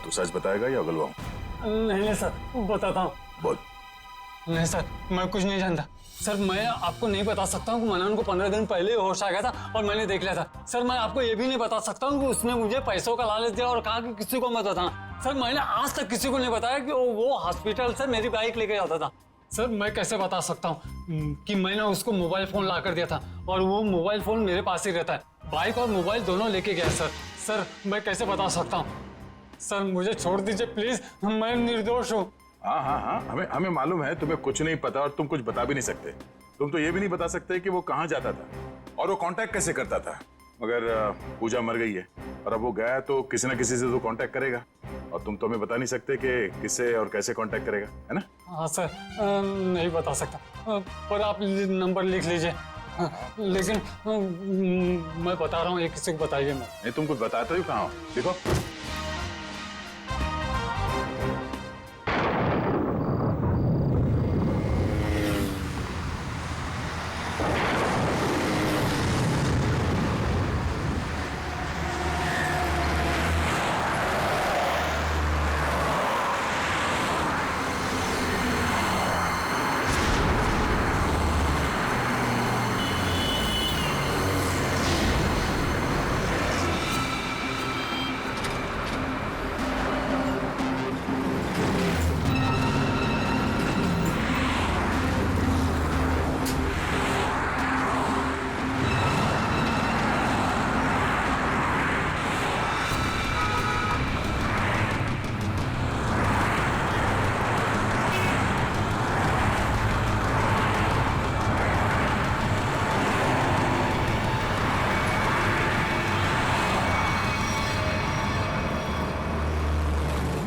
तू सच बताएगा या उगलवाऊं? नहीं सर, बताता हूँ। बोल। नहीं सर, मैं कुछ नहीं जानता सर। मैं आपको नहीं बता सकता हूँ कि मनन को 15 दिन पहले ही होश आ गया था और मैंने देख लिया था। सर मैं आपको ये भी नहीं बता सकता हूँ कि उसने मुझे पैसों का लालच दिया और कहा कि किसी को मत बताना। सर मैंने आज तक किसी को नहीं बताया कि वो हॉस्पिटल से मेरी बाइक लेके जाता था। सर मैं कैसे बता सकता हूँ कि मैंने उसको मोबाइल फोन ला कर दिया था और वो मोबाइल फोन मेरे पास ही रहता है। बाइक और मोबाइल दोनों लेके गया सर। सर मैं कैसे बता सकता हूँ? सर मुझे छोड़ दीजिए प्लीज, मैं निर्दोष हूँ। हाँ, हमें मालूम है तुम्हें कुछ नहीं पता और तुम कुछ बता भी नहीं सकते। तुम तो ये भी नहीं बता सकते कि वो कहाँ जाता था और वो कांटेक्ट कैसे करता था। मगर पूजा मर गई है और अब वो गया तो किसी ना किसी से तो कांटेक्ट करेगा और तुम तो हमें बता नहीं सकते कि किससे और कैसे कांटेक्ट करेगा, है ना? हाँ सर, नहीं बता सकता, पर आप नंबर लिख लीजिए। लेकिन मैं बता रहा हूँ, ये किसी को बताइए मत। नहीं, तुम कुछ बताते हो कहाँ हो? देखो।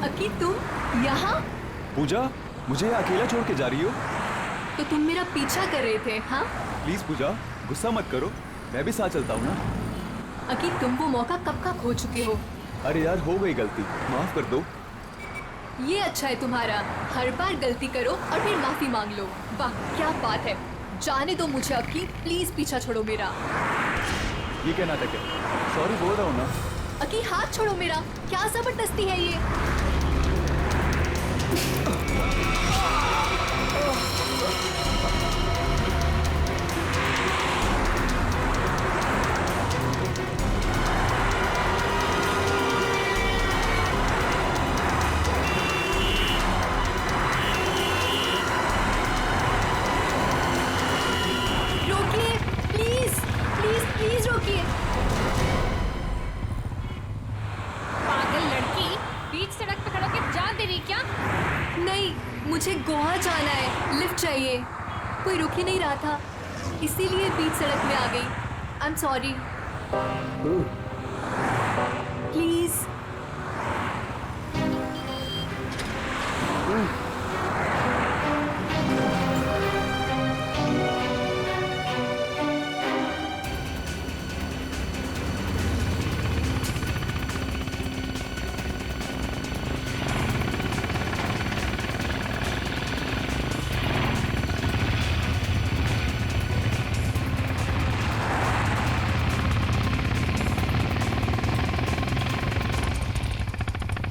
अकी तुम यहाँ? पूजा, मुझे अकेला छोड़ के जा रही हो? तो तुम मेरा पीछा कर रहे थे? हाँ प्लीज पूजा, गुस्सा मत करो, मैं भी साथ चलता हूँ ना। अकी तुम वो मौका कब का खो चुके हो। अरे यार, हो गई गलती, माफ कर दो। ये अच्छा है तुम्हारा, हर बार गलती करो और फिर माफी मांग लो। वाह क्या बात है। जाने दो मुझे अकी, प्लीज पीछा छोड़ो मेरा। ये क्या नाटक है? सॉरी बोल रहा हूँ ना। अकी हाथ छोड़ो मेरा, क्या जबरदस्ती है ये। रोकिए प्लीज, प्लीज प्लीज रोकिए। पागल लड़की, बीच सड़क पे खड़ो के जान दे रही क्या? नहीं, मुझे गोवा जाना है, लिफ्ट चाहिए। कोई रुक ही नहीं रहा था, इसीलिए बीच सड़क में आ गई। आई am sorry. Please.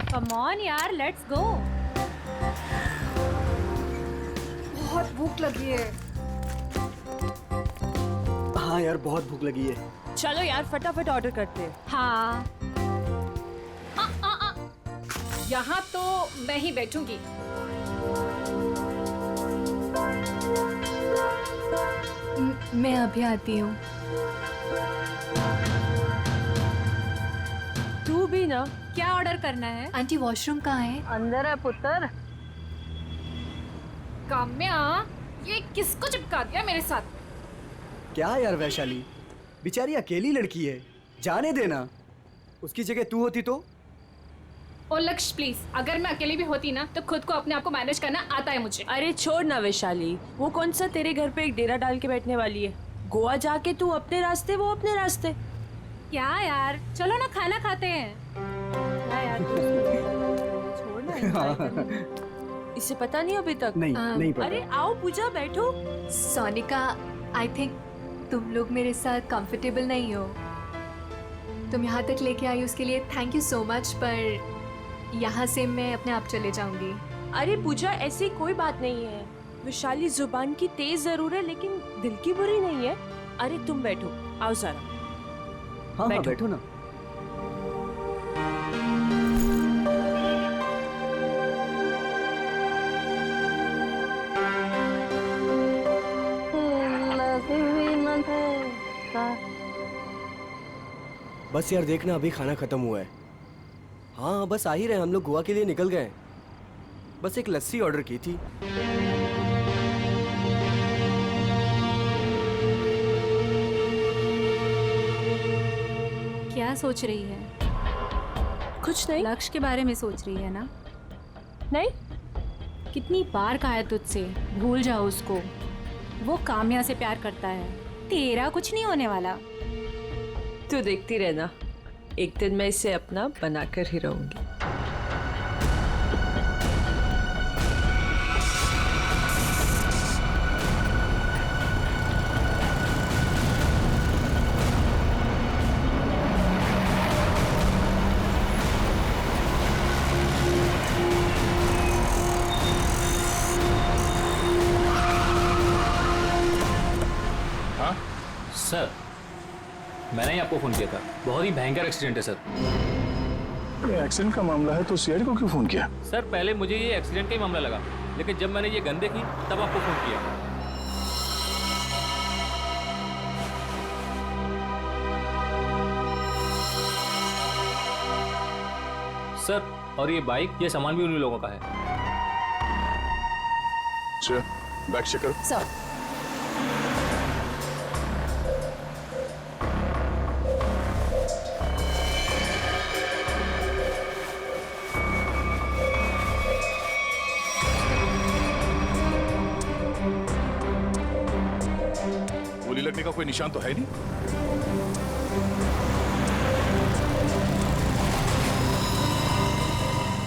Come on यार, लेट्स गो। बहुत भूख लगी है। हाँ यार, बहुत भूख लगी है। चलो यार फटाफट ऑर्डर करते हैं। हाँ यहाँ तो मैं ही बैठूंगी। मैं अभी आती हूँ। तू भी ना। क्या ऑर्डर करना है? आंटी वॉशरूम कहाँ है? अंदर है पुत्र। काम्या, ये किसको चिपका दिया मेरे साथ? क्या यार वैशाली, बेचारी अकेली लड़की है, जाने देना। उसकी जगह तू होती तो? ओ लक्ष्य प्लीज, अगर मैं अकेली भी होती ना तो खुद को अपने आप को मैनेज करना आता है मुझे। अरे छोड़ ना वैशाली, वो कौन सा तेरे घर पे एक डेरा डाल के बैठने वाली है। गोवा जाके तू अपने रास्ते, वो अपने रास्ते। क्या यार, चलो ना खाना खाते हैं। छोड़ ना, enjoy करना। इसे पता नहीं अभी तक? नहीं पता। अरे आओ पूजा, बैठो। सोनिका, आई थिंक तुम लोग मेरे साथ कंफर्टेबल नहीं हो। तुम यहाँ तक लेके आई उसके लिए थैंक यू सो मच, पर यहाँ से मैं अपने आप चले जाऊंगी। अरे पूजा, ऐसी कोई बात नहीं है। विशाली जुबान की तेज जरूर है लेकिन दिल की बुरी नहीं है। अरे तुम बैठो, आओ सारा। हाँ बैठो। बैठो ना। बस यार देखना, अभी खाना खत्म हुआ है। हाँ बस आ ही रहे, हम लोग गोवा के लिए निकल गए। बस एक लस्सी ऑर्डर की थी। क्या सोच रही है? कुछ नहीं। लक्ष्य के बारे में सोच रही है ना? नहीं। कितनी बार कहा है तुझसे, भूल जाओ उसको। वो काम्या से प्यार करता है, तेरा कुछ नहीं होने वाला। तू देखती रहना, एक दिन मैं इसे अपना बनाकर ही रहूंगी। सर, मैंने ही आपको फोन किया था। बहुत ही भयंकर एक्सीडेंट है सर। ये एक्सीडेंट का मामला है तो सीआईडी को क्यों फोन किया? सर पहले मुझे ये एक्सीडेंट का ही मामला लगा, लेकिन जब मैंने ये गन देखी तब आपको फोन किया। सर, और ये बाइक, ये सामान भी उन्हीं लोगों का है। चल, बैग चेक करो। सर, गोली लगने का कोई निशान तो है नहीं।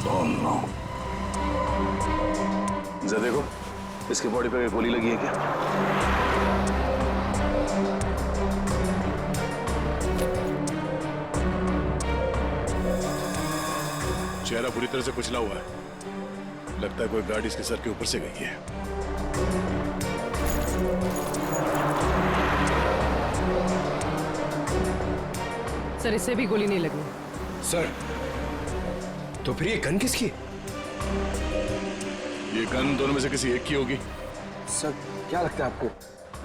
Oh no. जरा देखो, इसकी बॉडी पे गोली लगी है क्या? चेहरा बुरी तरह से कुचला हुआ है। लगता है कोई गाड़ी इसके सर के ऊपर से गई है। सर, इसे भी गोली नहीं लगी। सर, तो फिर ये गन किसकी? ये गन दोनों में से किसी एक की होगी। सर, क्या लगता है आपको,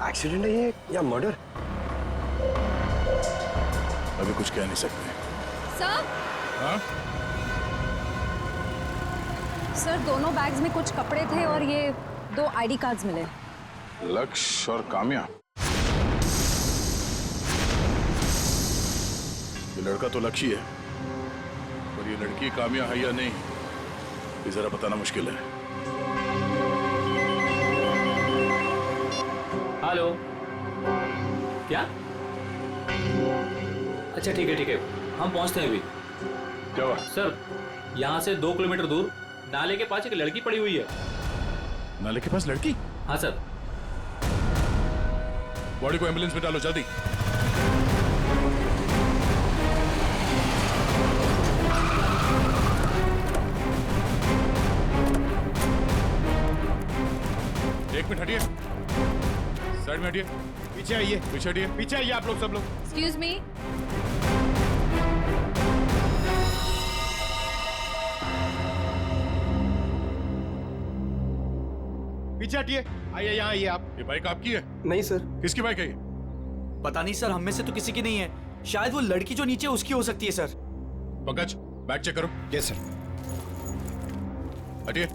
एक्सीडेंट है ये या मर्डर? अभी कुछ कह नहीं सकते। सर, हाँ? सर दोनों बैग्स में कुछ कपड़े थे और ये 2 आईडी कार्ड्स मिले। लक्ष्य और काम्या। ये लड़का तो लक्ष्य है, पर ये लड़की काम्या है या नहीं, ये जरा बताना मुश्किल है। हेलो, क्या? अच्छा ठीक है ठीक है, हम पहुंचते हैं अभी। क्या हुआ? सर, यहाँ से 2 किलोमीटर दूर नाले के पास एक लड़की पड़ी हुई है। नाले के पास लड़की? हाँ सर। बॉडी को एम्बुलेंस में डालो जल्दी। एक मिनट हटिए, साइड में हटिए। पीछे आइए, पीछे हटिए, पीछे आइए आप लोग, सब लोग। Excuse me. पीछे हटिए, आइए यहाँ आइए आप। ये बाइक आपकी है? नहीं सर। किसकी बाइक है ये? पता नहीं सर, हम में से तो किसी की नहीं है। शायद वो लड़की जो नीचे उसकी हो सकती है सर। पंकज, बैग चेक करो। Yes sir. हटिए।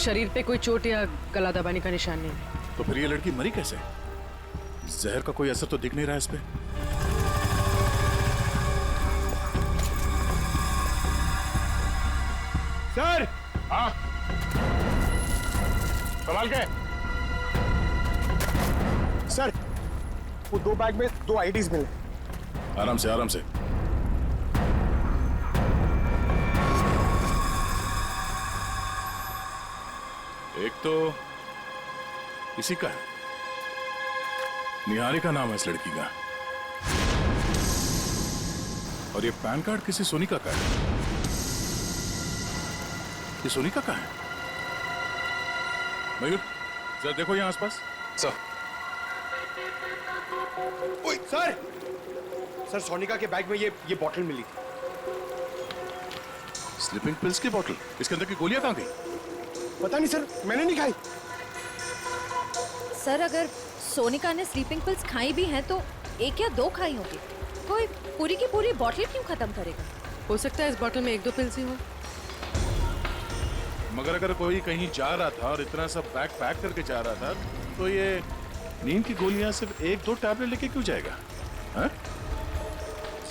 शरीर पे कोई चोट या गला दबाने का निशान नहीं है। तो फिर ये लड़की मरी कैसे? जहर का कोई असर तो दिख नहीं रहा है इस पे। सर। हाँ, संभाल के। सर, वो 2 बैग में 2 आईडीज मिले। आराम से, आराम से। एक तो इसी का है, निहारिका नाम है इस लड़की का, और ये पैन कार्ड किसी सोनिका का है। ये सोनिका का है। मयूर, जरा देखो यहाँ आसपास। सर। ओए, सर। सर, सोनिका के बैग में ये बॉटल मिली। स्लीपिंग पिल्स की बॉटल? इसके अंदर की गोलियां कहाँ गई? पता नहीं सर, मैंने नहीं खाई। सर अगर सोनिका ने स्लीपिंग पिल्स खाई भी हैं तो 1 या 2 खाई होगी। कोई पूरी की पूरी बॉटल क्यों खत्म करेगा? हो सकता है इस बॉटल में 1-2 पिल्स ही हो। मगर अगर कोई कहीं जा रहा था और इतना सब बैग पैक करके जा रहा था, तो ये नींद की गोलियां सिर्फ 1-2 टैबलेट लेके क्यों जाएगा? हाँ?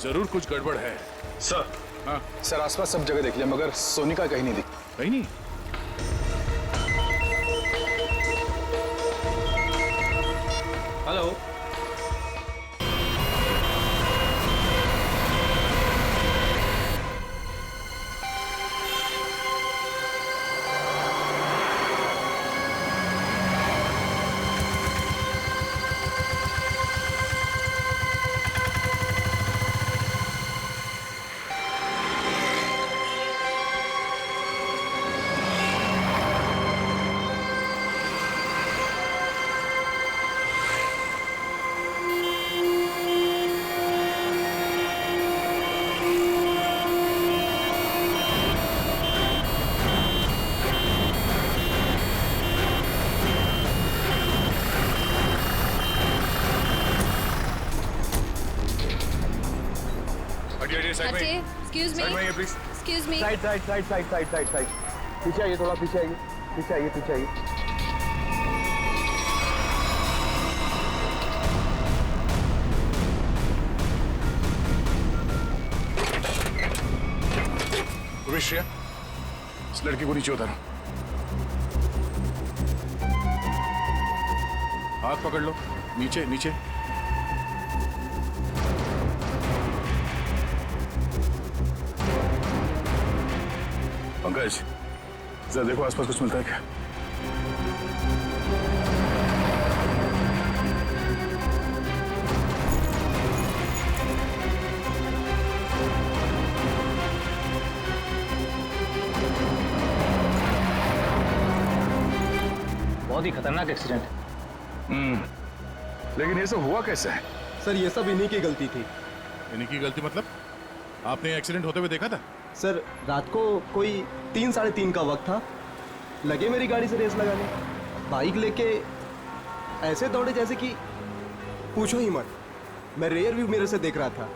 जरूर कुछ गड़बड़ है। सर। हाँ सर, आसपास सब जगह देख लिया मगर सोनिका कहीं नहीं दिखी। कहीं नहीं? Hello. Excuse me. Please. Excuse me. Side. पीछे आइए, थोड़ा पीछे आइए। पीछे आइए। श्रेया, इस लड़की को नीचे उतारो। हाथ पकड़ लो, नीचे नीचे। पंकज, जरा देखो आसपास कुछ मिलता है क्या? बहुत ही खतरनाक एक्सीडेंट। लेकिन ये सब हुआ कैसे है? सर ये सब इन्हीं की गलती थी। इन्हीं की गलती मतलब? आपने एक्सीडेंट होते हुए देखा था? सर रात को कोई 3-3:30 का वक्त था, लगे मेरी गाड़ी से रेस लगाने, बाइक लेके ऐसे दौड़े जैसे कि पूछो ही मत। मैं रेयर व्यू मिरर से देख रहा था।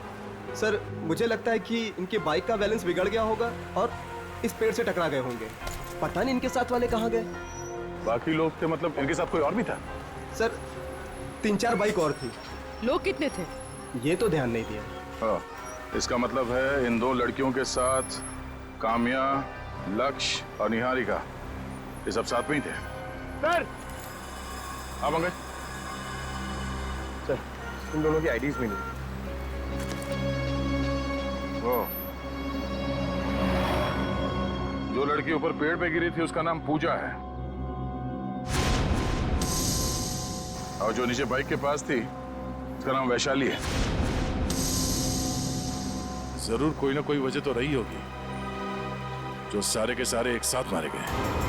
सर मुझे लगता है कि इनके बाइक का बैलेंस बिगड़ गया होगा और इस पेड़ से टकरा गए होंगे। पता नहीं इनके साथ वाले कहाँ गए। बाकी लोग थे मतलब इनके साथ कोई और भी था? सर 3-4 बाइक और थी। लोग कितने थे ये तो ध्यान नहीं दिया। हाँ, इसका मतलब है इन 2 लड़कियों के साथ काम्या, लक्ष्य और निहारिका, ये सब साथ में ही थे। सर। हाँ पंकज। सर, इन दोनों की आईडीज मिली। वो जो लड़की ऊपर पेड़ पे गिरी थी उसका नाम पूजा है, और जो नीचे बाइक के पास थी उसका नाम वैशाली है। जरूर कोई ना कोई वजह तो रही होगी जो सारे के सारे एक साथ मारे गए।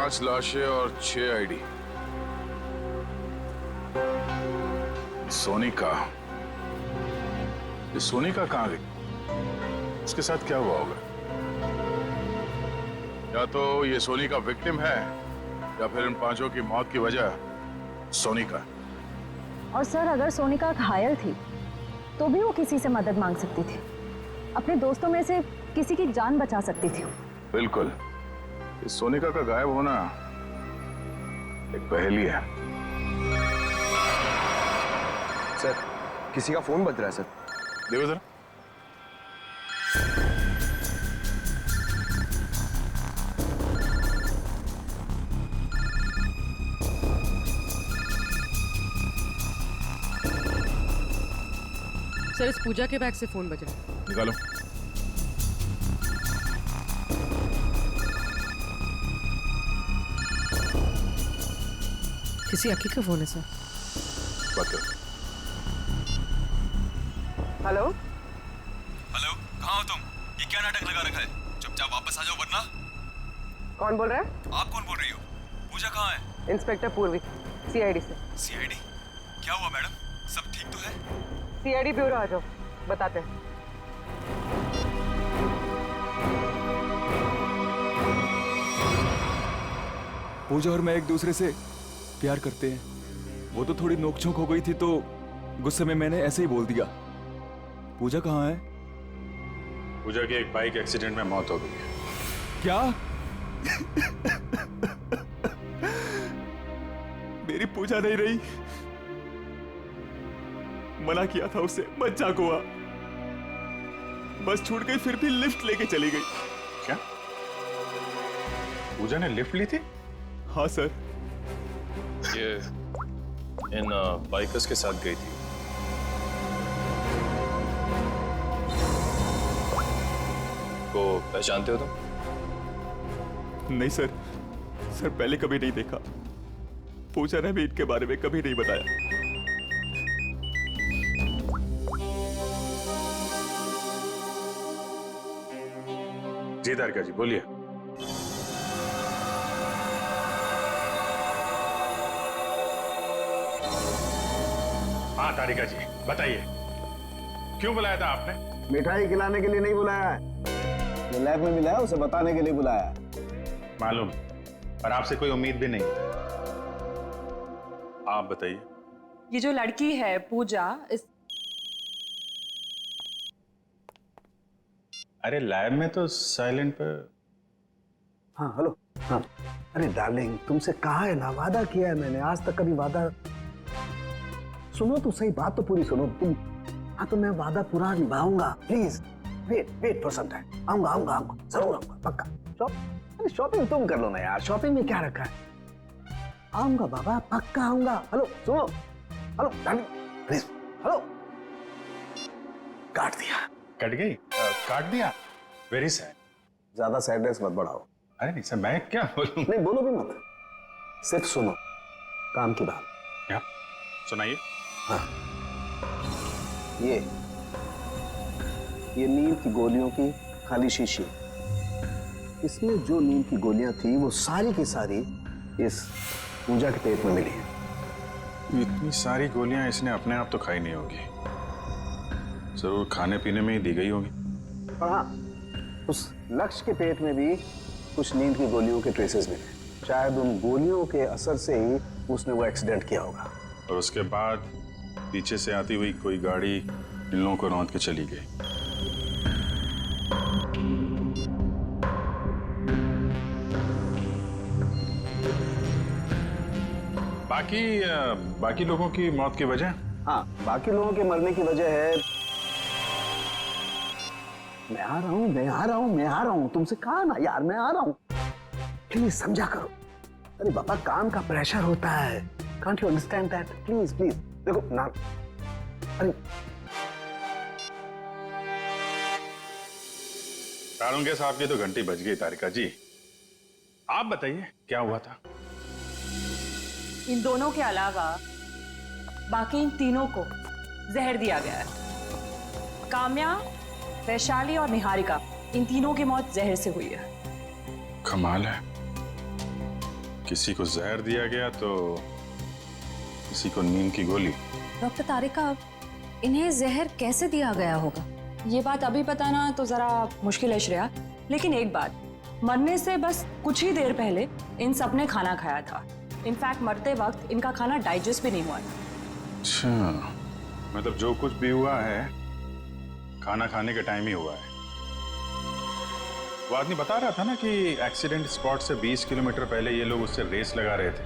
5 लाशें और 6 आईडी। सोनिका, ये सोनिका कहाँ गई? उसके साथ क्या हुआ होगा? या तो ये सोनिका विक्टिम है या फिर इन 5 की मौत की वजह सोनिका। और सर, अगर सोनिका घायल थी तो भी वो किसी से मदद मांग सकती थी, अपने दोस्तों में से किसी की जान बचा सकती थी। बिल्कुल, इस सोनिका का गायब होना एक पहेली है। सर, किसी का फोन बज रहा है सर। देखो जरा। सर, इस पूजा के बैग से फोन बज रहा है। निकालो। किसी अक्की का फोन है सर। बात करो। हेलो हेलो, कहाँ हो तुम? ये क्या नाटक लगा रखा है? चुपचाप वापस आ जाओ वरना। कौन बोल रहा है? आप कौन बोल रही हो? पूजा कहाँ है? इंस्पेक्टर पूर्वी, सीआईडी से। सीआईडी? क्या हुआ मैडम? सब ठीक तो है? सीआईडी ब्यूरो आ जाओ, बताते हैं। पूजा और मैं एक दूसरे से प्यार करते हैं। वो तो थोड़ी नोकझोंक हो गई थी तो गुस्से में मैंने ऐसे ही बोल दिया। पूजा कहाँ है? पूजा की एक बाइक एक्सीडेंट में मौत हो गई है। क्या? मेरी पूजा नहीं रही। मना किया था उसे, बच्चा हुआ। बस छूट गई, फिर भी लिफ्ट लेके चली गई। क्या? पूजा ने लिफ्ट ली थी? हाँ सर। ये इन बाइकर्स के साथ गई थी। को पहचानते हो तुम? नहीं सर, सर पहले कभी नहीं देखा। पूजा ने भी इनके बारे में कभी नहीं बताया। जी तारिका जी, बोलिए। हाँ तारिका जी, बताइए, क्यों बुलाया था आपने? मिठाई खिलाने के लिए नहीं बुलाया है, जो लैब में मिला है उसे बताने के लिए बुलाया है। मालूम, पर आपसे कोई उम्मीद भी नहीं। आप बताइए। ये जो लड़की है पूजा, इस अरे लैब में तो साइलेंट पर। हाँ हेलो। हाँ, अरे डार्लिंग, तुमसे कहा है ना, वादा किया है मैंने, आज तक कभी वादा। सुनो तो सही, बात तो पूरी सुनो तुम। हाँ तो मैं वादा पूरा निभाऊंगा, please wait for some time. आऊंगा आऊंगा आऊंगा, जरूर आऊंगा, पक्का। शॉपिंग तुम कर लो ना यार, शॉपिंग में क्या रखा है। आऊंगा बाबा, पक्का आऊंगा। हेलो सुनो, हेलो डार्लिंग प्लीज, हेलो। काट दिया। कट गई? काट दिया? Very sad. ज्यादा सैडनेस मत बढ़ाओ। अरे नहीं सर, मैं क्या बोलूं? नहीं बोलो भी मत, सिर्फ सुनो, काम की बात। क्या? सुनाइए। हाँ, ये नींद की गोलियों की खाली शीशी, इसमें जो नींद की गोलियां थी वो सारी की सारी इस पूजा के पेट में मिली है। इतनी सारी गोलियां इसने अपने आप तो खाई नहीं होगी, जरूर खाने पीने में ही दी गई होगी। और हाँ, उस लक्ष्य के पेट में भी कुछ नींद की गोलियों के ट्रेसेस मिले। शायद उन गोलियों के असर से ही उसने वो एक्सीडेंट किया होगा। और उसके बाद पीछे से आती हुई कोई गाड़ी इन लोगों को रौंद के चली गई। बाकी लोगों की मौत की वजह? हाँ, बाकी लोगों के मरने की वजह है। मैं आ रहा हूँ, तुमसे कहा ना यार, मैं आ रहा हूँ, प्लीज समझा करो। अरे बाबा, काम का प्रेशर होता है, can't you understand that? Please please देखो ना। अरे तारुंगे साहब की तो घंटी बज गई। तारिका जी, आप बताइए क्या हुआ था? इन दोनों के अलावा बाकी इन तीनों को जहर दिया गया है। काम्या, वैशाली और निहारिका, इन तीनों की मौत जहर से हुई है। कमाल है, किसी को जहर दिया गया तो किसी को नींद की गोली। डॉक्टर तारिका, इन्हें जहर कैसे दिया गया होगा? ये बात अभी बताना तो जरा मुश्किल है श्रेया, लेकिन एक बात, मरने से बस कुछ ही देर पहले इन सब ने खाना खाया था। इनफैक्ट मरते वक्त इनका खाना डाइजेस्ट भी नहीं हुआ था। अच्छा, मतलब जो कुछ भी हुआ है खाना खाने के टाइम ही हुआ है। वो आदमी बता रहा था ना कि एक्सीडेंट स्पॉट से 20 किलोमीटर पहले ये लोग उससे रेस लगा रहे थे।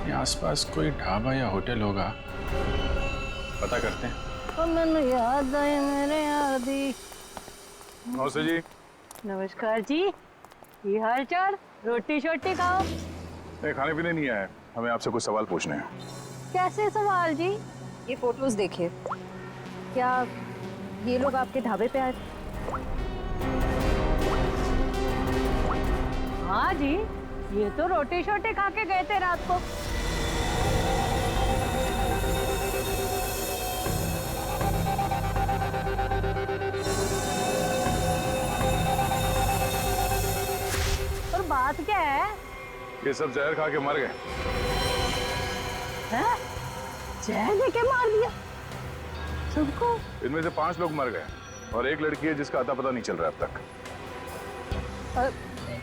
ये आसपास कोई ढाबा या होटल होगा, पता करते हैं। मैंने याद आए मेरे यादी। नमस्ते जी। नमस्कार जी, ये हाल चाल? रोटी शोटी खाओ। नहीं, खाने पीने नहीं आए, हमें आपसे कुछ सवाल पूछने हैं। कैसे सवाल जी? ये फोटोज देखिए, क्या ये लोग आपके ढाबे पे आए थे? हाँ जी, ये तो रोटी शोटी खा के गए थे रात को। और बात क्या है? ये सब जहर खा के मर गए। हैं? जहर लेके मार दिया सबको? इनमें से 5 लोग मर गए और एक लड़की है जिसका अता पता नहीं चल रहा अब तक।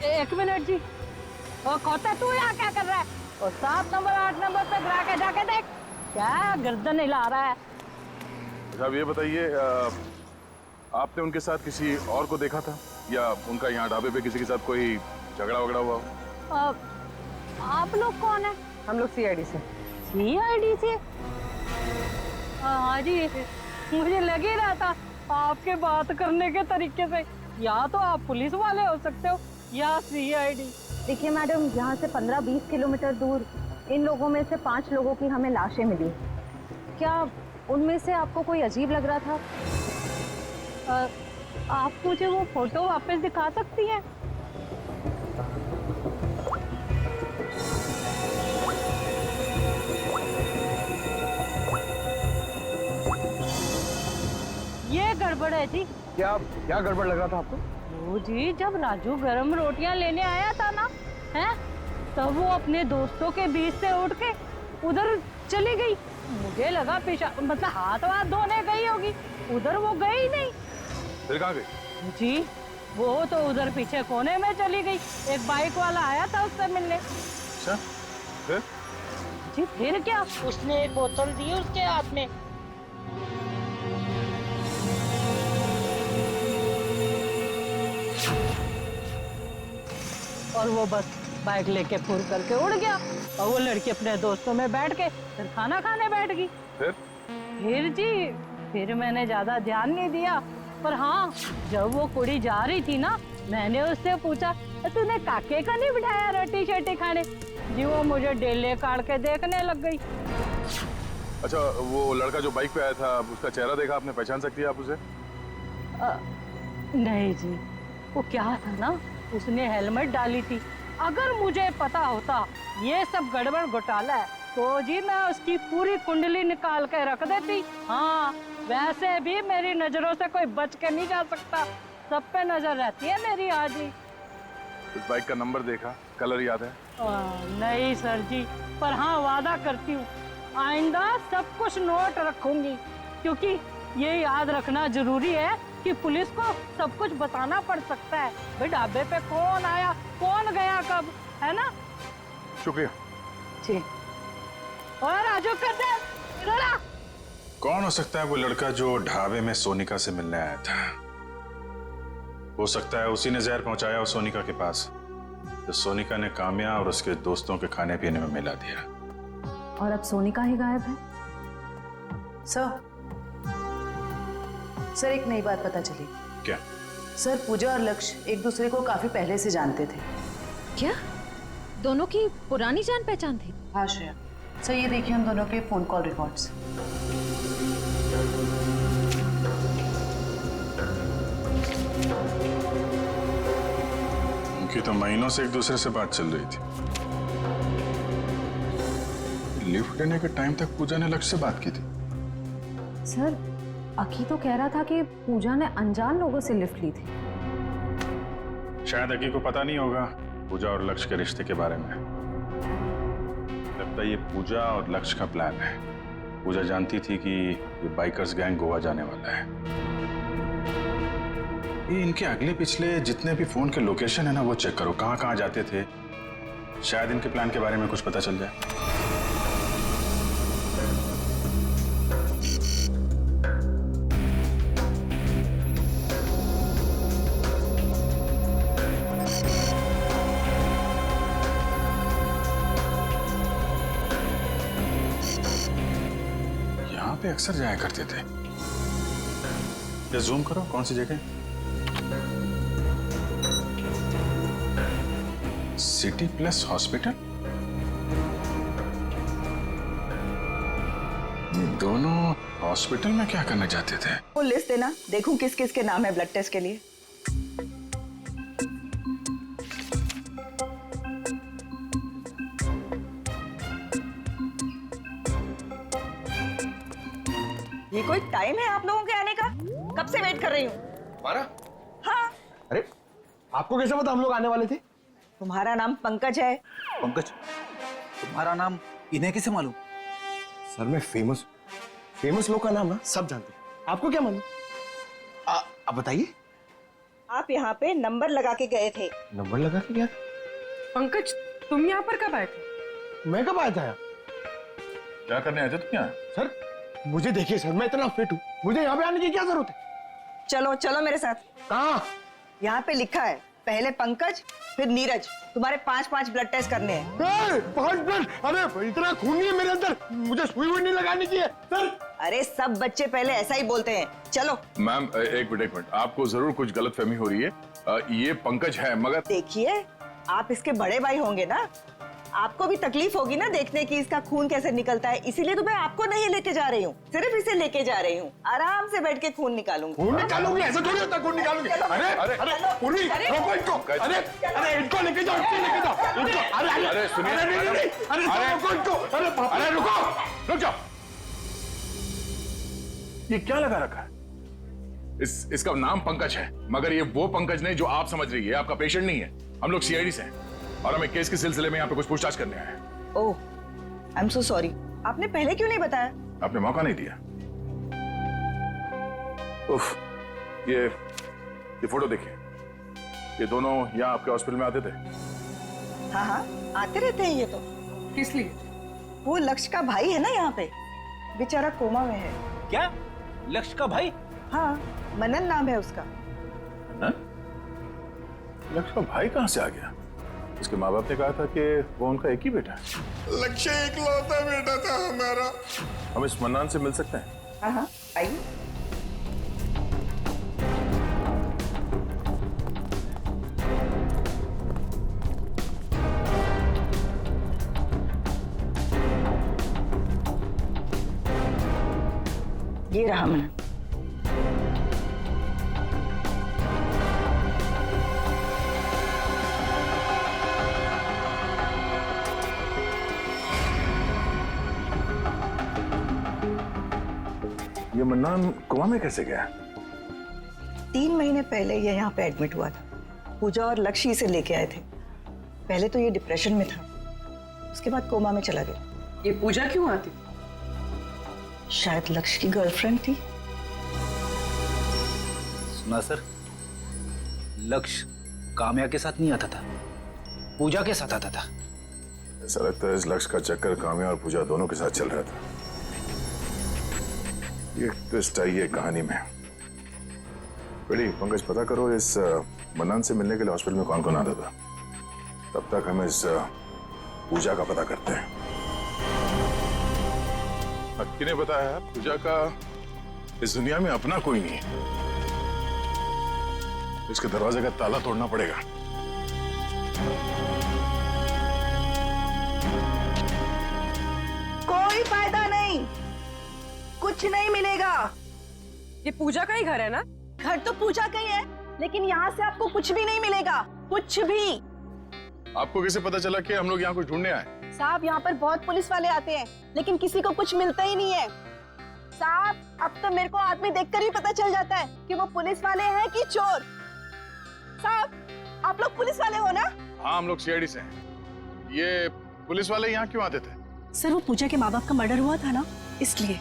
एक मिनट जी, और खोता तू यहाँ क्या कर रहा है? और 7 नंबर 8 नंबर पे गिरा के जाके देख, क्या गर्दन हिला रहा है। साहब ये बताइए, आपने उनके साथ किसी और को देखा था या उनका यहाँ ढाबे पे किसी के साथ कोई झगड़ा वगड़ा हुआ हो? आप लोग कौन है? हम लोग सीआईडी से। सीआईडी से? हाँ जी, मुझे लग ही रहा था आपके बात करने के तरीके से या तो आप पुलिस वाले हो सकते हो या सीआईडी। देखिए मैडम, यहाँ से 15-20 किलोमीटर दूर इन लोगों में से 5 लोगों की हमें लाशें मिली। क्या उनमें से आपको कोई अजीब लग रहा था? आप मुझे वो फोटो वापस दिखा सकती हैं? ये गड़बड़ है जी। क्या गड़बड़ लग रहा था आपको? वो जी, जब राजू गरम रोटियां लेने आया था ना, हैं, तब वो अपने दोस्तों के बीच से उठ के उधर चली गई। मुझे लगा मतलब हाथ वाथ धोने गई होगी, उधर वो गई ही नहीं। फिर कहाँ गई? जी, वो तो उधर पीछे कोने में चली गई। एक बाइक वाला आया था उससे मिलने। अच्छा, फिर? जी फिर क्या, उसने एक बोतल दी उसके हाथ में। और वो बस बाइक लेके फुर करके उड़ गया और वो लड़की अपने दोस्तों में बैठ के फिर खाना खाने बैठ गई। फिर जी, फिर मैंने ज्यादा ध्यान नहीं दिया, पर हाँ, जब वो कुड़ी जा रही थी ना, मैंने उससे पूछा, तूने काके का नहीं बिठाया रोटी शोटी खाने? जी वो मुझे डेले काट के देखने लग गई। अच्छा, वो लड़का जो बाइक पे आया था, उसका चेहरा देखा आपने? पहचान सकती है आप उसे? नहीं जी, वो क्या था ना, उसने हेलमेट डाली थी। अगर मुझे पता होता ये सब गड़बड़ घोटाला है तो जी मैं उसकी पूरी कुंडली निकाल के रख देती। हाँ, वैसे भी मेरी नजरों से कोई बच के नहीं जा सकता, सब पे नजर रहती है मेरी। आज ही उस बाइक का नंबर देखा, कलर याद है? नहीं सर जी, पर हाँ वादा करती हूँ आइंदा सब कुछ नोट रखूंगी, क्योंकि ये याद रखना जरूरी है कि पुलिस को सब कुछ बताना पड़ सकता है। भाई ढाबे पे कौन आया, कौन गया, कब, है ना? शुक्रिया जी। और राजू कर दे, इधर आ। कौन हो सकता है वो लड़का जो ढाबे में सोनिका से मिलने आया था? हो सकता है उसी ने जहर पहुंचाया हो सोनिका के पास, तो सोनिका ने काम्या और उसके दोस्तों के खाने पीने में मिला दिया। और अब सोनिका ही गायब है। सर एक नई बात पता चली। क्या? सर पूजा और लक्ष्य एक दूसरे को काफी पहले से जानते थे। क्या दोनों की पुरानी जान पहचान थी? हाँ श्रेया, सर ये देखिए उन दोनों के फोन कॉल रिकॉर्ड्स। उनकी तो महीनों से एक दूसरे से बात चल रही थी। लिफ्ट लेने के टाइम तक पूजा ने लक्ष्य से बात की थी। सर अकी तो कह रहा था कि पूजा ने अनजान लोगों से लिफ्ट ली थी। शायद अकी को पता नहीं होगा पूजा और लक्ष्य के रिश्ते के बारे में। लगता है ये पूजा और लक्ष्य का प्लान है। पूजा जानती थी कि ये बाइकर्स गैंग गोवा जाने वाला है। ये इनके अगले पिछले जितने भी फोन के लोकेशन है ना, वो चेक करो, कहाँ कहाँ जाते थे। शायद इनके प्लान के बारे में कुछ पता चल जाए। यहाँ पे अक्सर जाया करते थे। ये जूम करो, कौन सी जगह? City plus hospital. दोनों हॉस्पिटल में क्या करने जाते थे? वो लिस्ट देना, देखूं किस किस के नाम है ब्लड टेस्ट के लिए। ये कोई टाइम है आप लोगों के आने का? कब से वेट कर रही हूँ। हमारा? हाँ। अरे आपको कैसे पता हम लोग आने वाले थे? तुम्हारा नाम पंकज है। पंकज? तुम्हारा नाम इन्हें कैसे मालूम? सर मैं फेमस लोग का नाम ना सब जानते हैं। आपको क्या मालूम? आप बताइए। आप यहाँ पे नंबर लगा के गए थे। नंबर लगा के गया? पंकज, तुम यहाँ पर कब आए थे? मैं कब आया था यहाँ? क्या करने आए थे तुम यहाँ? सर मुझे देखिए सर, मैं इतना फिट हूँ, मुझे यहाँ पे आने की क्या जरूरत है? चलो चलो मेरे साथ। कहाँ? यहाँ पे लिखा है पहले पंकज फिर नीरज। तुम्हारे 5-5 ब्लड टेस्ट करने हैं। 5 ब्लड? अरे इतना खून नहीं है मेरे अंदर, मुझे सुई वुई नहीं लगानी चाहिए सर। अरे सब बच्चे पहले ऐसा ही बोलते हैं। चलो। मैम एक मिनट, आपको जरूर कुछ गलतफहमी हो रही है। ये पंकज है, मगर देखिए आप इसके बड़े भाई होंगे ना, आपको भी तकलीफ होगी ना देखने की इसका खून कैसे निकलता है, इसीलिए तो मैं आपको नहीं लेके जा रही हूँ, सिर्फ इसे लेके जा रही हूँ। आराम से बैठ के खून निकालूंगी। खून निकालूंगी? ऐसा थोड़ी होता खून निकालूंगी। अरे अरे पूरी रोको इनको। अरे अरे इनको लेके जाओ, इनको लेके जाओ इनको। अरे अरे सुनिए, अरे रोको इनको। अरे रुको, रुक जाओ। ये क्या लगा रखा है? इसका नाम पंकज है, मगर ये वो पंकज नहीं जो आप समझ रही है। आपका पेशेंट नहीं है। हम लोग सीआईडी से हैं और हमें केस के सिलसिले में यहाँ पे कुछ पूछताछ करने आए हैं। ओह, आई एम सो सॉरी। आपने पहले क्यों नहीं बताया? आपने मौका नहीं दिया। उफ, ये फोटो देखिए। ये दोनों यहाँ आपके हॉस्पिटल में आते थे। हाँ हाँ आते रहते हैं ये तो। किस लिए? वो लक्ष्य का भाई है ना यहाँ पे, बेचारा कोमा में है। क्या? लक्ष्य का भाई? हाँ, मनन नाम है उसका। लक्ष्य का भाई कहाँ से आ गया? उसके माँ बाप ने कहा था कि वो उनका एक ही बेटा है। लक्ष्य इकलौता बेटा था हमारा। हम इस मन्नान से मिल सकते हैं? हाँ हाँ आइए। ये रहा मनन। ये मन्नान कोमा में कैसे गया? 3 महीने पहले ये यहाँ पे एडमिट हुआ था। पूजा और लक्ष्य इसे लेके आए थे। पहले तो ये डिप्रेशन में था, उसके बाद कोमा में चला गया। ये पूजा क्यों आती? शायद लक्ष्य की गर्लफ्रेंड थी। सुना सर, लक्ष्य काम्या के साथ नहीं आता था, पूजा के साथ आता था। ऐसा लगता है इस लक्ष्य का चक्कर काम्या और पूजा दोनों के साथ चल रहा था। ये ट्विस्ट आई है कहानी में। बेटी पंकज, पता करो इस मन्नान से मिलने के लिए हॉस्पिटल में कौन कौन आता था। तब तक हम इस पूजा का पता करते हैं। किने बताया? पूजा का इस दुनिया में अपना कोई नहीं है। इसके दरवाजे का ताला तोड़ना पड़ेगा। कोई फायदा नहीं, कुछ नहीं मिलेगा। ये पूजा का ही घर है ना? घर तो पूजा का ही है, लेकिन यहाँ से आपको कुछ भी नहीं मिलेगा, कुछ भी। आपको कैसे पता चला कि हम लोग यहाँ कुछ ढूंढने आए? साहब यहाँ पर बहुत पुलिस वाले आते हैं, लेकिन किसी को कुछ मिलता ही नहीं है। साहब अब तो मेरे को आदमी देखकर ही पता चल जाता है कि वो पुलिस वाले हैं कि चोर। साहब आप लोग पुलिस वाले हो ना? हाँ, हम लोग सीआईडी से हैं। ये पुलिस वाले यहाँ क्यों आते थे? सर वो पूजा के माँ बाप का मर्डर हुआ था ना, इसलिए।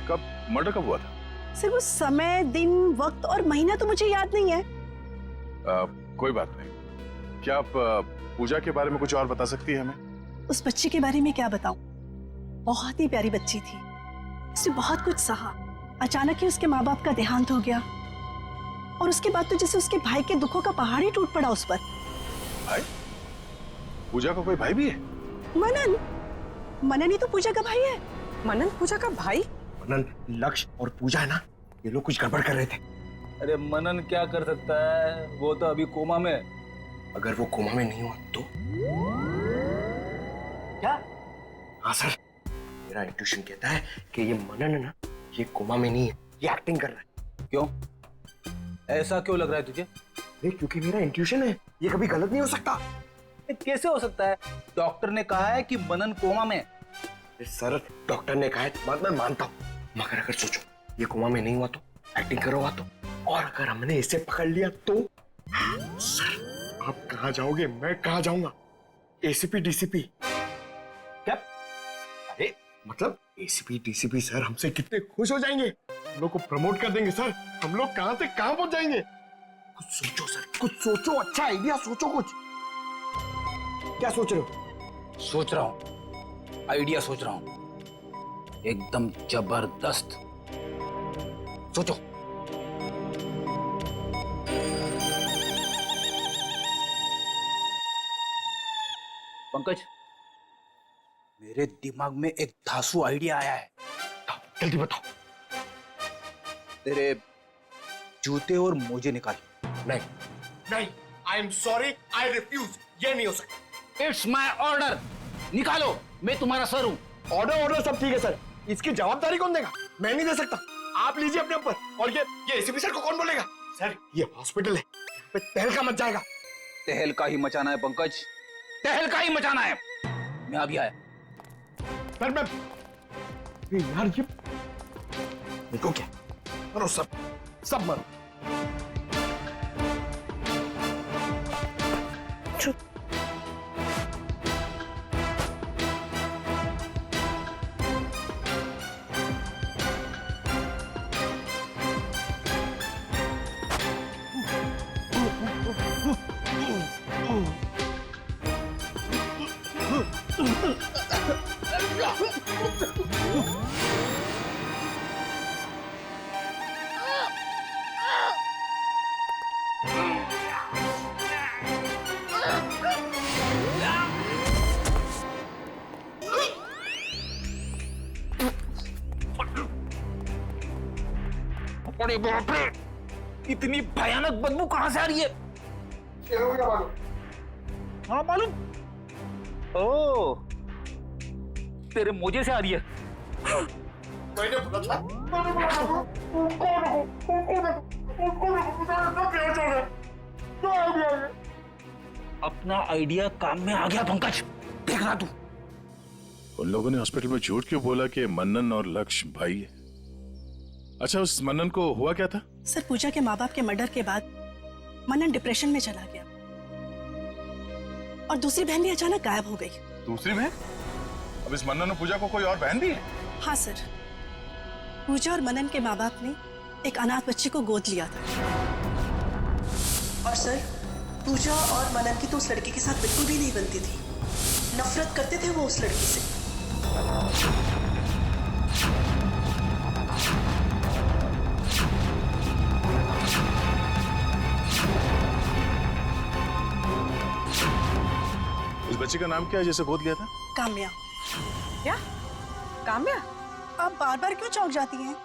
कब मर्डर कब हुआ था? सर वो समय, दिन, वक्त और महीना तो मुझे याद नहीं है। कोई बात नहीं। क्या आप पूजा के बारे में कुछ और बता सकती है हमें? उस बच्ची के बारे में क्या बताऊं? बहुत ही प्यारी बच्ची थी, उसने बहुत कुछ सहा। अचानक ही उसके माँ बाप का देहांत हो गया और उसके बाद तो जैसे उसके भाई के दुखों का पहाड़ ही टूट पड़ा उस पर। भाई? पूजा का कोई भाई भी है? मनन। मनन ही तो पूजा का भाई है। मनन पूजा का भाई? मनन, लक्ष्य और पूजा है ना, ये लोग कुछ गड़बड़ कर रहे थे। अरे मनन क्या कर सकता है, वो तो अभी कोमा में। अगर वो कोमा में नहीं हुआ तो? क्या? हाँ सर, मेरा इंट्यूशन कहता है कि ये मनन है ना, ये कोमा में नहीं है, ये एक्टिंग कर रहा है। क्यों? ऐसा क्यों लग रहा है तुझे? नहीं, क्योंकि मेरा इंट्यूशन है, ये कभी गलत नहीं हो सकता। कैसे हो सकता है? डॉक्टर ने कहा है कि मनन कोमा में। सर डॉक्टर ने कहा है तो बात मैं मानता हूँ, मगर अगर सोचो ये कोमा में नहीं हुआ तो, एक्टिंग करो हुआ तो, और अगर हमने इसे पकड़ लिया तो? सर आप कहाँ जाओगे, मैं कहाँ जाऊंगा? ACP DCP? क्या? अरे मतलब एसीपी डीसीपी सर हमसे कितने खुश हो जाएंगे, हम लोग को प्रमोट कर देंगे सर। हम लोग कहाँ से कहाँ पहुंच जाएंगे। कुछ सोचो सर, कुछ सोचो, अच्छा आइडिया सोचो कुछ। क्या सोच रहे हो? सोच रहा हूं, आइडिया सोच रहा हूं, एकदम जबरदस्त। सोचो। पंकज, मेरे दिमाग में एक धांसू आइडिया आया है। जल्दी बताओ। तेरे जूते और मोजे निकाल। नहीं नहीं, I am sorry, I refuse, ये नहीं हो सकता। इट्स माई ऑर्डर, निकालो, मैं तुम्हारा सर हूं। ऑर्डर सब ठीक है सर, इसकी जवाबदारी कौन देगा? मैं नहीं दे सकता, आप लीजिए अपने ऊपर। और ये एसीपी सर को कौन बोलेगा? सर ये हॉस्पिटल है, यहाँ पे तहलका मच जाएगा। तहलका ही मचाना है पंकज, तहलका ही मचाना है। मैं अभी आया। सर मैं यार ये देखो क्या, मरो सब मरो। अरे बाप रे, इतनी भयानक बदबू कहां से आ रही है? हाँ मालूम। ओ, तेरे मोजे से आ रही है। अपना आइडिया काम में आ गया पंकज, देखना तू। उन लोगों ने हॉस्पिटल में झूठ क्यों बोला कि मनन और लक्ष्य भाई है? अच्छा, उस मनन को हुआ क्या था? सर पूजा के माँ बाप के मर्डर के बाद मनन डिप्रेशन में चला गया और दूसरी बहन भी अचानक गायब हो गई। दूसरी बहन? अब इस मनन और पूजा को कोई और बहन भी है? हाँ सर, पूजा और मनन के माँ बाप ने एक अनाथ बच्ची को गोद लिया था। और सर पूजा और मनन की तो उस लड़की के साथ बिल्कुल भी नहीं बनती थी, नफरत करते थे वो उस लड़की से। इस बच्ची का नाम क्या है जिसे गोद लिया था? काम्या। क्या? काम्या? आप बार बार क्यों चौंक जाती हैं?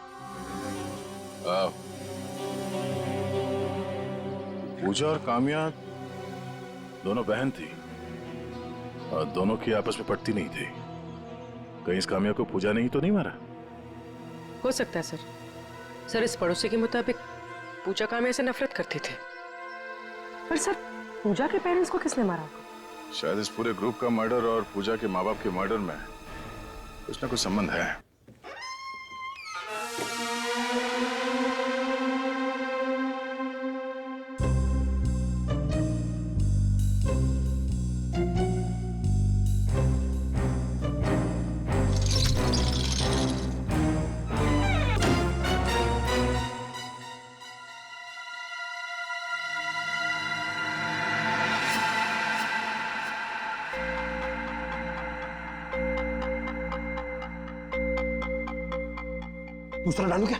पूजा और काम्या दोनों बहन थी और दोनों की आपस में पटती नहीं थी। कहीं इस काम्या को पूजा ने ही तो नहीं मारा? हो सकता है सर। सर इस पड़ोसी के मुताबिक पूजा काम्या से नफरत करते थे। पर सर पूजा के पेरेंट्स को किसने मारा? शायद इस पूरे ग्रुप का मर्डर और पूजा के माँ बाप के मर्डर में कुछ ना कुछ संबंध है। दूसरा डालू क्या?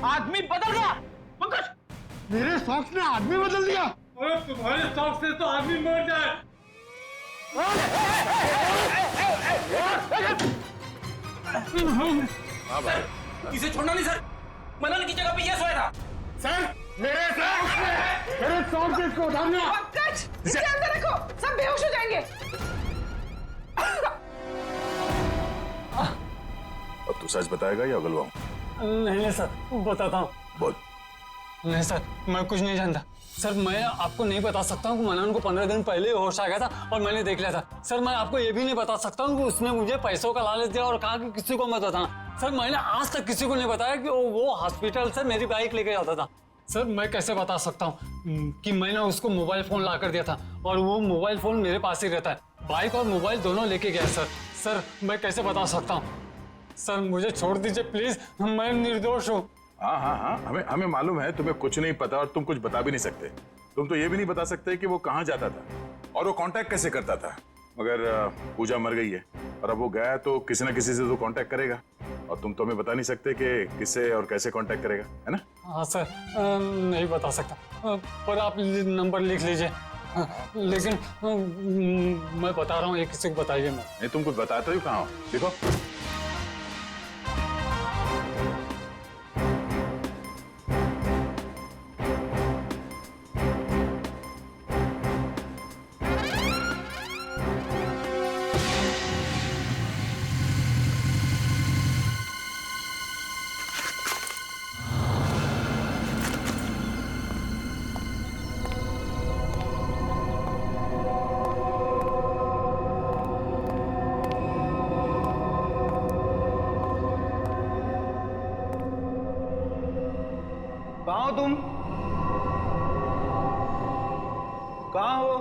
आदमी बदल गया पंकज। मेरे सॉक्स ने आदमी बदल दिया। अरे तुम्हारे सॉक्स से तो आदमी मर जाए। इसे छोड़ना नहीं सर, मनन की जगह पे ये सोया था। सर मेरे सॉक्स इसको उठाना। पंकज इसे अंदर रखो, सब बेहोश हो जाएंगे। अब तू सच बताएगा या उगलवाऊं? नहीं सर, बताता हूँ। बोल। नहीं सर, मैं कुछ नहीं जानता सर। मैं आपको नहीं बता सकता हूँ कि मनन को 15 दिन पहले ही होश आ गया था और मैंने देख लिया था। सर मैं आपको ये भी नहीं बता सकता हूँ कि उसने मुझे पैसों का लालच दिया और कहा कि किसी को मत बताना। सर मैंने आज तक किसी को नहीं बताया कि वो हॉस्पिटल से मेरी बाइक लेके जाता था। सर मैं कैसे बता सकता हूँ कि मैंने उसको मोबाइल फोन ला कर दिया था और वो मोबाइल फोन मेरे पास ही रहता है। बाइक और मोबाइल दोनों लेके गया सर। सर मैं कैसे बता सकता हूँ? सर मुझे छोड़ दीजिए प्लीज, मैं निर्दोष हूँ। हाँ, हमें मालूम है तुम्हें कुछ नहीं पता और तुम कुछ बता भी नहीं सकते। तुम तो ये भी नहीं बता सकते कि वो कहाँ जाता था और वो कांटेक्ट कैसे करता था। मगर पूजा मर गई है और अब वो गया तो किसी ना किसी से तो कांटेक्ट करेगा और तुम तो हमें बता नहीं सकते कि किससे और कैसे कांटेक्ट करेगा, है ना? हाँ सर, नहीं बता सकता पर आप नंबर लिख लीजिए। लेकिन मैं बता रहा हूँ, ये किसी को बताइए मत। नहीं तुम कुछ बताते हो कहाँ हो, देखो। कहाँ हो तुम? कहाँ हो?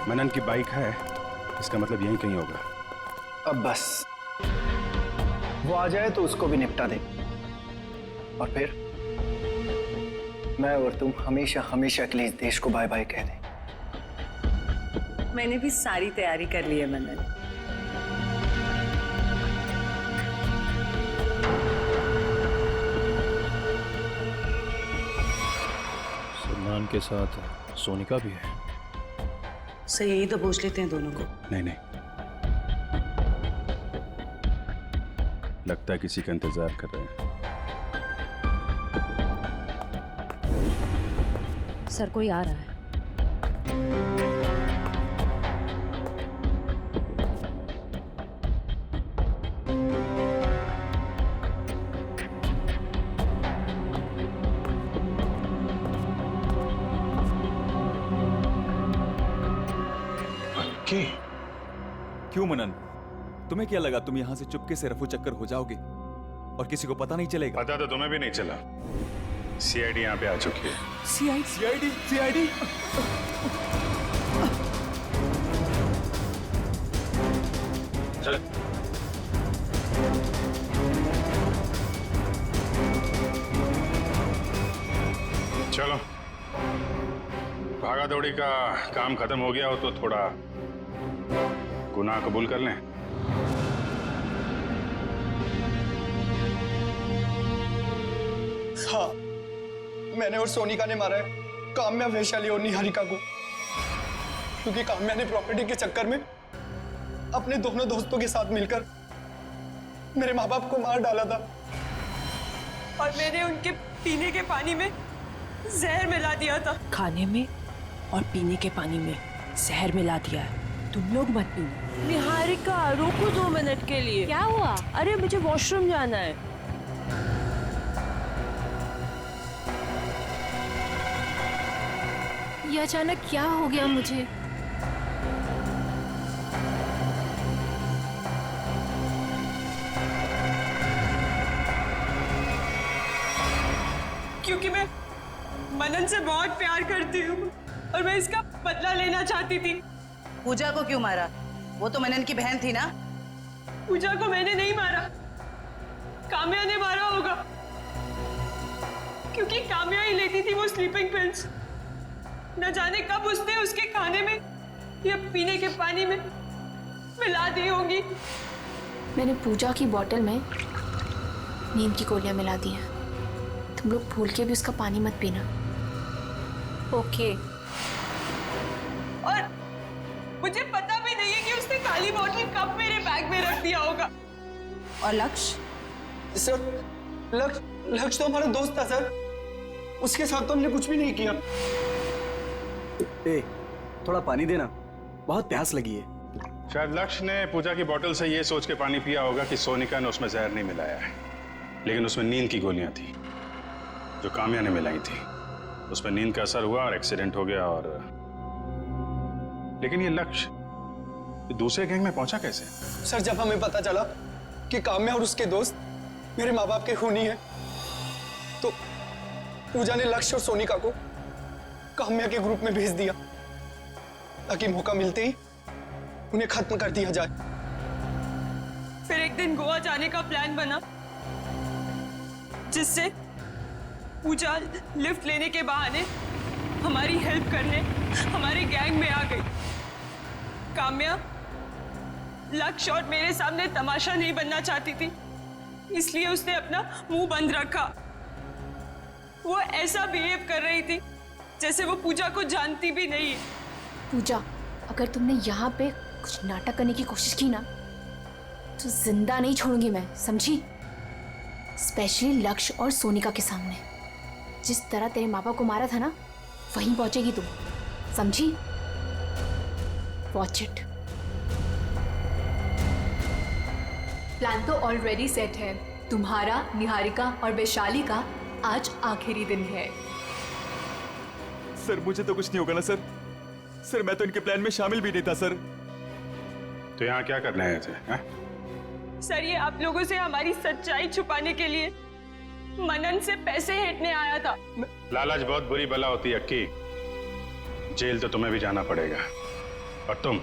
मनन की बाइक है, इसका मतलब यहीं कहीं होगा। अब बस वो आ जाए तो उसको भी निपटा दे और फिर मैं और तुम हमेशा हमेशा के लिए इस देश को बाय बाय कह दें। मैंने भी सारी तैयारी कर ली है मनन। सलमान के साथ सोनिका भी है। सही, यही तो पूछ लेते हैं दोनों को। नहीं, लगता है किसी का इंतजार कर रहे हैं। सर कोई आ रहा है। क्यों मनन, तुम्हें क्या लगा तुम यहां से चुपके से रफू चक्कर हो जाओगे और किसी को पता नहीं चलेगा? पता तो तुम्हें भी नहीं चला। सीआईडी यहाँ पे आ चुकी है। सीआईडी चलो, भागा दौड़ी का काम खत्म हो गया हो तो थोड़ा गुनाह कबूल कर लें। हाँ, मैंने और सोनिका ने मारा है काम्या, वैशाली और निहारिका को, क्योंकि काम्या ने प्रॉपर्टी के चक्कर में अपने दोनों दोस्तों के साथ मिलकर मेरे माँ बाप को मार डाला था। और मैंने उनके पीने के पानी में जहर मिला दिया था। खाने में और पीने के पानी में जहर मिला दिया है। तुम लोग मत पीना। निहारिका रुको 2 मिनट के लिए। क्या हुआ? अरे मुझे वॉशरूम जाना है। ये अचानक क्या हो गया मुझे? क्योंकि मैं मनन से बहुत प्यार करती हूँ और मैं इसका बदला लेना चाहती थी। पूजा को क्यों मारा? वो तो मनन की बहन थी ना। पूजा को मैंने नहीं मारा, काम्या ने मारा होगा, क्योंकि काम्या ही लेती थी वो स्लीपिंग पिल्स। न जाने कब उसने उसके खाने में या पीने के पानी में मिला दी होगी। मैंने पूजा की बोतल में नींद की गोलियां मिला दी हैं। तुम लोग भूल के भी उसका पानी मत पीना। ओके। और मुझे पता भी नहीं है कि उसने काली बोतल कब मेरे बैग में रख दिया होगा। और लक्ष्य? सर, लक्ष्य तो हमारा दोस्त था सर। उसके साथ तो हमने कुछ भी नहीं किया। ए, थोड़ा पानी देना, बहुत प्यास लगी है। शायद लक्ष्य ने पूजा की बोतल से ये सोच के पानी पिया होगा कि सोनिका ने उसमें जहर नहीं मिलाया है, लेकिन उसमें नींद की गोलियां थी जो काम्या ने मिलाई थी। उसमें नींद का असर हुआ और एक्सीडेंट हो गया। और लेकिन ये लक्ष्य दूसरे गैंग में पहुंचा कैसे? सर, जब हमें पता चला कि काम्या और उसके दोस्त मेरे माँ बाप के खूनी हैं, तो पूजा ने लक्ष्य और सोनिका को काम्या के ग्रुप में भेज दिया ताकि मौका मिलते ही उन्हें खत्म कर दिया जाए। फिर एक दिन गोवा जाने का प्लान बना, जिससे पूजा लिफ्ट लेने के बहाने हमारी हेल्प करने हमारे गैंग में आ गई। काम्या लक्ष्य और मेरे सामने तमाशा नहीं बनना चाहती थी, इसलिए उसने अपना मुंह बंद रखा। वो ऐसा बिहेव कर रही थी जैसे वो पूजा को जानती भी नहीं है। पूजा, अगर तुमने यहाँ पे कुछ नाटक करने की कोशिश की ना तो जिंदा नहीं छोड़ूंगी मैं, समझी? स्पेशली लक्ष्य और सोनिका के सामने। जिस तरह तेरे माँ बाप को मारा था ना, वहीं पहुंचेगी तुम, समझी? Watch it. प्लान तो ऑलरेडी सेट है। तुम्हारा, निहारिका और वैशाली का आज आखिरी दिन है। सर, मुझे तो कुछ नहीं होगा ना सर? सर, मैं तो इनके प्लान में शामिल भी नहीं था सर। तो यहाँ क्या करने आए थे? सर, ये आप लोगों से हमारी सच्चाई छुपाने के लिए मनन से पैसे हेटने आया था। लालच बहुत बुरी बला होती है अक्की। जेल तो तुम्हें भी जाना पड़ेगा। और तुम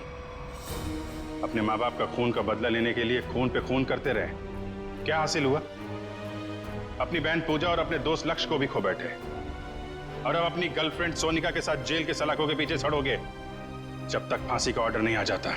अपने माँ बाप का खून का बदला लेने के लिए खून पे खून करते रहे। क्या हासिल हुआ? अपनी बहन पूजा और अपने दोस्त लक्ष्य को भी खो बैठे, और अब अपनी गर्लफ्रेंड सोनिका के साथ जेल के सलाखों के पीछे सड़ोगे जब तक फांसी का ऑर्डर नहीं आ जाता।